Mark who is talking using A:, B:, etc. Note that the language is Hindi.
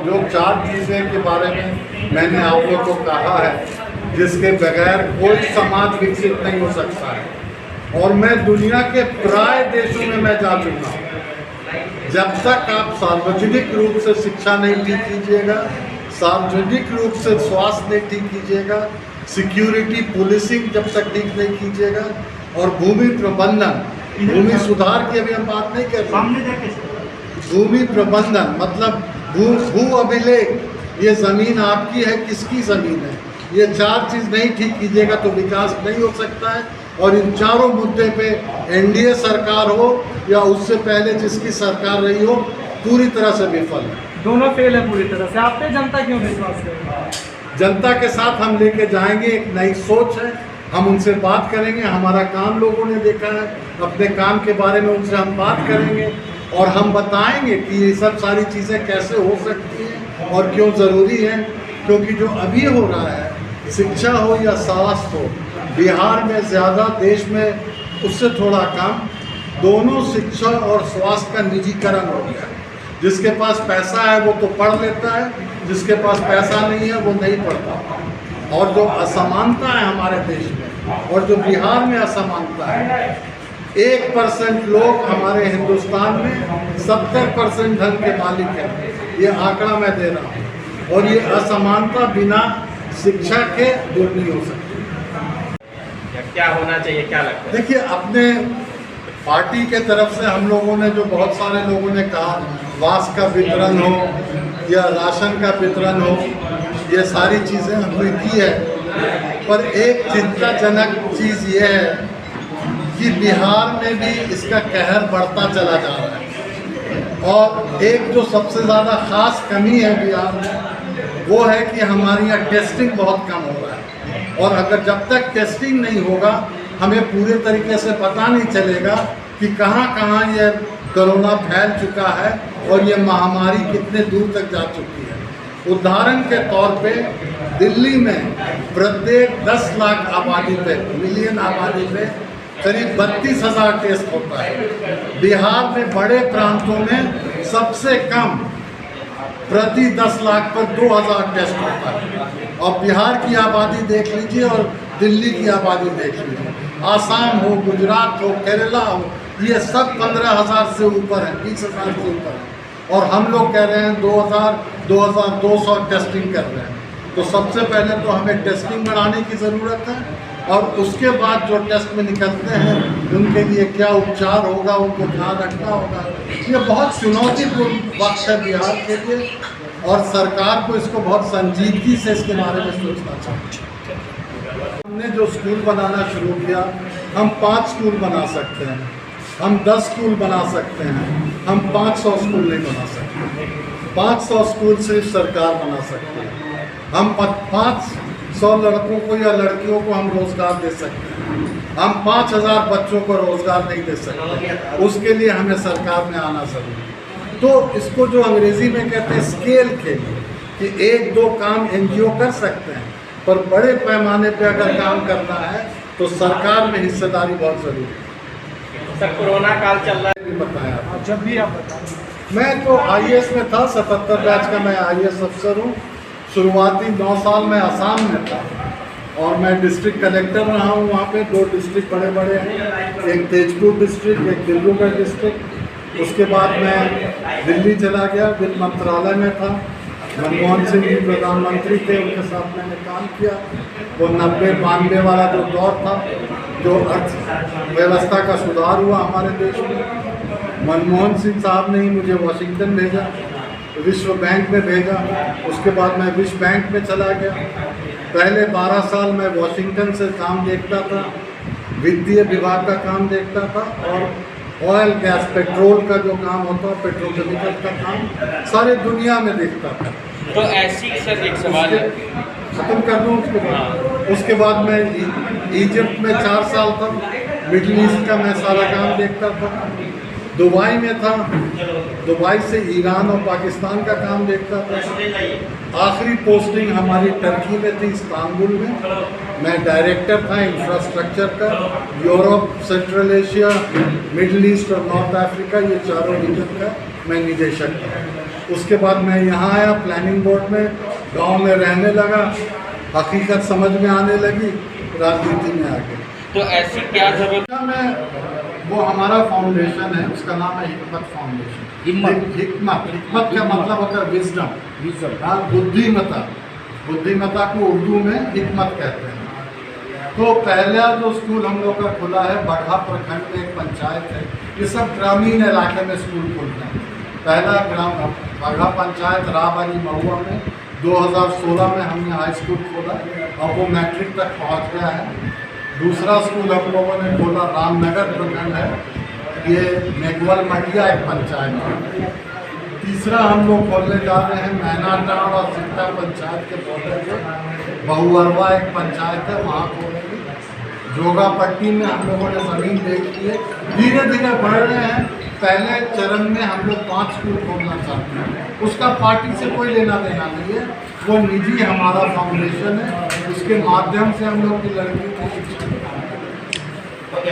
A: जो 4 चीज़ें के बारे में मैंने आप लोगों को कहा है, जिसके बगैर कोई समाज विकसित नहीं हो सकता है, और मैं दुनिया के प्राय देशों में मैं जा चुका हूँ। जब तक आप सार्वजनिक रूप से शिक्षा नहीं ठीक कीजिएगा, सार्वजनिक रूप से स्वास्थ्य नहीं ठीक कीजिएगा, सिक्योरिटी पुलिसिंग जब तक ठीक नहीं कीजिएगा, और भूमि प्रबंधन, भूमि सुधार की अभी हम बात नहीं कर रहे, भूमि प्रबंधन मतलब भू अभिलेख, ये ज़मीन आपकी है, किसकी ज़मीन है, ये 4 चीज़ नहीं ठीक कीजिएगा तो विकास नहीं हो सकता है। और इन चारों मुद्दे पे एनडीए सरकार हो या उससे पहले जिसकी सरकार रही हो, पूरी तरह से विफल है।
B: दोनों फेल है पूरी तरह से। आप पे जनता क्यों विश्वास करेगी?
A: जनता के साथ हम लेके जाएंगे, एक नई सोच है, हम उनसे बात करेंगे, हमारा काम लोगों ने देखा है, अपने काम के बारे में उनसे हम बात करेंगे और हम बताएंगे कि ये सब सारी चीज़ें कैसे हो सकती हैं और क्यों ज़रूरी है। क्योंकि जो अभी हो रहा है, शिक्षा हो या स्वास्थ्य हो, बिहार में ज़्यादा, देश में उससे थोड़ा कम, दोनों शिक्षा और स्वास्थ्य का निजीकरण हो गया है। जिसके पास पैसा है वो तो पढ़ लेता है, जिसके पास पैसा नहीं है वो नहीं पढ़ता। और जो असमानता है हमारे देश में, और जो बिहार में असमानता है, 1% लोग हमारे हिंदुस्तान में 70% धन के मालिक हैं, ये आंकड़ा मैं दे रहा हूँ। और ये असमानता बिना शिक्षा के दूर नहीं हो सकती।
C: क्या होना चाहिए, क्या लगता है?
A: देखिए, अपने पार्टी के तरफ से हम लोगों ने, जो बहुत सारे लोगों ने कहा, वास का वितरण हो या राशन का वितरण हो, ये सारी चीज़ें हमने की है। पर एक चिंताजनक चीज़ ये है कि बिहार में भी इसका कहर बढ़ता चला जा रहा है। और एक जो सबसे ज़्यादा ख़ास कमी है बिहार में, वो है कि हमारे यहाँ टेस्टिंग बहुत कम हो रहा है। और अगर जब तक टेस्टिंग नहीं होगा, हमें पूरे तरीके से पता नहीं चलेगा कि कहाँ कहाँ ये कोरोना फैल चुका है और ये महामारी कितने दूर तक जा चुकी है। उदाहरण के तौर पे दिल्ली में प्रत्येक 10 लाख आबादी पे, मिलियन आबादी पे करीब 32,000 टेस्ट होता है। बिहार में बड़े प्रांतों में सबसे कम, प्रति 10 लाख पर 2,000 टेस्ट होता है। और बिहार की आबादी देख लीजिए और दिल्ली की आबादी देख लीजिए, आसाम हो, गुजरात हो, केरला हो, ये सब 15,000 से ऊपर है, 20,000 से ऊपर है। और हम लोग कह रहे हैं 2,200 टेस्टिंग कर रहे हैं। तो सबसे पहले तो हमें टेस्टिंग बढ़ाने की ज़रूरत है, और उसके बाद जो टेस्ट में निकलते हैं उनके लिए क्या उपचार होगा, उनको ध्यान रखना होगा। ये बहुत चुनौतीपूर्ण वक्त है बिहार के लिए, और सरकार को इसको बहुत संजीदगी से इसके बारे में सोचना चाहिए। हमने जो स्कूल बनाना शुरू किया, हम 5 स्कूल बना सकते हैं, हम 10 स्कूल बना सकते हैं, हम 500 स्कूल नहीं बना सकते। 500 स्कूल सिर्फ सरकार बना सकती है। हम 500 लड़कों को या लड़कियों को हम रोज़गार दे सकते हैं, हम 5,000 बच्चों को रोज़गार नहीं दे सकते। उसके लिए हमें सरकार में आना ज़रूरी है। तो इसको जो अंग्रेज़ी में कहते हैं स्केल खेल, कि 1-2 काम एनजीओ कर सकते हैं, पर बड़े पैमाने पे अगर काम करना है तो सरकार में हिस्सेदारी बहुत ज़रूरी है।
C: सर, कोरोना काल चल रहा है,
A: बताया
B: जब भी आप बताएं।
A: मैं तो आईएएस में था, 77 बैच का मैं आईएएस अफसर हूँ। शुरुआती 9 साल में असम में था, और मैं डिस्ट्रिक्ट कलेक्टर रहा हूँ। वहाँ पे 2 डिस्ट्रिक्ट बड़े बड़े हैं, एक तेजपुर डिस्ट्रिक्ट, एक दिब्रुगढ़ डिस्ट्रिक्ट। उसके बाद मैं दिल्ली चला गया, वित्त मंत्रालय में था। मनमोहन सिंह जी प्रधानमंत्री थे, उनके साथ मैंने काम किया। वो 90-92 वाला जो दौर था, जो अर्थव्यवस्था का सुधार हुआ हमारे देश में, मनमोहन सिंह साहब ने ही मुझे वाशिंगटन भेजा, विश्व बैंक में भेजा। उसके बाद मैं विश्व बैंक में चला गया। पहले 12 साल मैं वाशिंगटन से काम देखता था, वित्तीय विभाग का काम देखता था, और ऑयल गैस पेट्रोल का जो काम होता है, पेट्रोकेमिकल का काम सारे दुनिया में देखता था।
C: तो ऐसी सर एक सवाल है,
A: ख़त्म कर दूँ उसके बाद मैं इजिप्ट में 4 साल था, मिडिल ईस्ट का मैं सारा काम देखता था। दुबई में था, दुबई से ईरान और पाकिस्तान का काम देखता था। आखिरी पोस्टिंग हमारी टर्की में थी, इस्तांबुल में। मैं डायरेक्टर था इंफ्रास्ट्रक्चर का। Europe, central Asia, middle east और नॉर्थ अफ्रीका, ये चारों रीजन का मैं निदेशक था। उसके बाद मैं यहाँ आया प्लानिंग बोर्ड में, गांव में रहने लगा, हकीकत समझ में आने लगी, राजनीति में आ गया।
C: तो ऐसी क्या जरूरत
A: में वो हमारा फाउंडेशन है, उसका नाम है हिकमत फाउंडेशन। हिकमत का मतलब होता है विजडम, हाँ, बुद्धिमता। बुद्धिमता को उर्दू में हिकमत कहते हैं। तो पहला जो स्कूल हम लोग का खुला है, बगहा प्रखंड में एक पंचायत है, ये सब ग्रामीण इलाके में स्कूल खुलते हैं। पहला ग्राम बगहा पंचायत राबारी महुआ में 2016 में हमने हाई स्कूल खोला और वो मैट्रिक तक पहुंच गया है। दूसरा स्कूल हम लोगों ने खोला रामनगर प्रखंड है, ये मेघवल मटिया एक पंचायत है। तीसरा हम लोग खोलने जा रहे हैं मैनाटांड और सिकटा पंचायत के बॉर्डर पे बहुअरवा एक पंचायत है, वहाँ खोलेंगे। जोगापट्टी में हम लोगों ने ज़मीन देख ली है, धीरे धीरे बढ़ रहे हैं। पहले चरण में हम लोग 5 स्कूल खोलना चाहते हैं, उसका पार्टी से कोई लेना देना नहीं है, वो निजी हमारा फाउंडेशन है, उसके माध्यम से हम लोग की लड़कियों को
C: ओके,